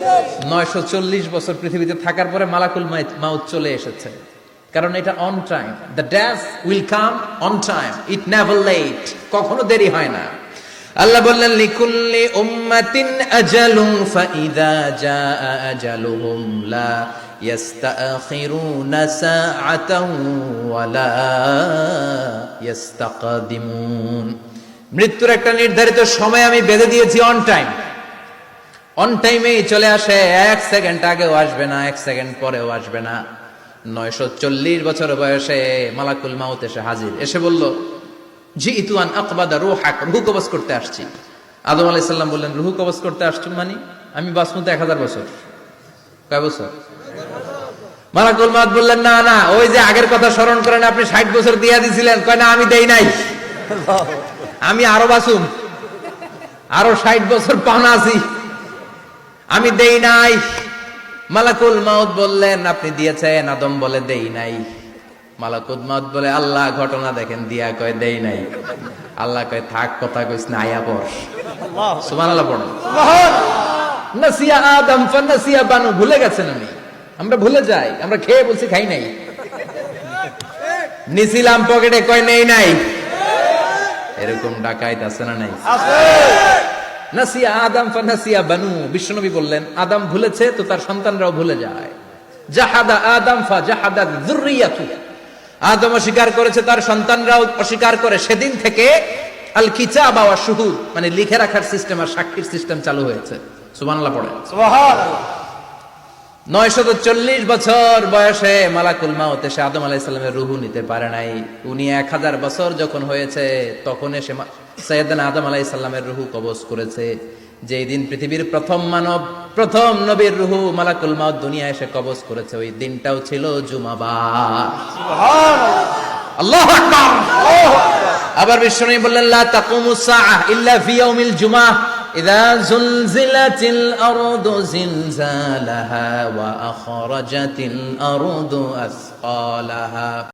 940 বছর পৃথিবীতে থাকার পরে মালাকুল মাউত চলে এসেছে, কারণ এটা on time. The death will come on time, it never late, কখনো দেরি হয় না। আল্লাহ বললেন লিকুল্লি উম্মাতিন আজালুন ফাইদা জাআ আজালুহুম লা ইস্তাখিরুনা সাআতান ওয়ালা ইস্তাকদিমুন। মৃত্যুর একটা নির্ধারিত সময় আমি বেঁধে দিয়েছি, অন টাইম। অন টাইমেই চলে আসে, 1 সেকেন্ড আগেও আসবে না, 1 সেকেন্ড পরেও আসবে না। 940 বছর বয়সে মালাকুল মাউত এসে হাজির, এসে বলল জিইতু আন আকবাদা রূহাক, রূহ কবজ করতে আসছি। আদম আলাইহিস সালাম বললেন, রূহ কবজ করতে আসছো মানে? আমি বাঁচবো তো 1000 বছর। কয় বছর? মালাকুল মাউত বললেন, না না, ওই যে আগের কথা স্মরণ করেন, আপনি 60 বছর দিয়া দিছিলেন। কয় না, আমি দেই নাই, আমি আরো বাঁচুম, আরো 60 বছর পাওনা আছি, আমি দেই নাই। মালাকুল মাউত বললেন, আপনি দিয়েছেন? আদম বলে, দেই নাই। মালাকুল মাউত বলে, আল্লাহ ঘটনা দেখেন, দিয়া কয় দেই নাই। আল্লাহ কয় থাক, কথা কইস না, আয়া পড়। সুবহানাল্লাহ পড়েন। নাসিয়া আদম ফানাসিয়া বানু, ভুলে গেছেন উনি। আমরা ভুলে যাই, আমরা খেয়ে বলছি খাই নাই, নিছিলাম পকেটে, কয় নেই নাই। এরকম ডাকাইত আছে না নাই? নাসিয়া আদম ফানাসিয়া বানু। বিশ্বনবী বললেন, আদম ভুলেছে তো তার সন্তানরাও ভুলে যায়। জাহাদা আদম ফাজাহাদাত যুররিয়াতু, আদম অস্বীকার করেছে, তার সন্তানরাও অস্বীকার করে। সেদিন থেকে আল কিতাবা ওয়া শুহুদ, মানে লিখে রাখার সিস্টেম আর সাক্ষীর সিস্টেম চালু হয়েছে। সুবহানাল্লাহ পড়েন। সুবহানাল্লাহ। 940 বছর বয়সে মালাকুল মাউত এসে আদম আলাইহিস সালামের রূহ নিতে পারে নাই। উনি 1000 বছর যখন হয়েছে তখন এসে সাইয়েদনা আদম আলাইহিস সালামের রূহ কবজ করেছে। যেই দিন পৃথিবীর প্রথম মানব, প্রথম নবীর রূহ মালাকুল মাউত দুনিয়ায় এসে কবজ করেছে, ওই দিনটাও ছিল জুমাবার। সুবহানাল্লাহ, আল্লাহু আকবার। আবার বিশ্বনবী বললেন, লা তাকুমুস সাআহ ইল্লা ফি ইয়াউমিল জুমআহ ইযা যুলজিলাতিল আরদু জিলজালাহা ওয়া আখরাজাতিল আরদু আসকালাহা।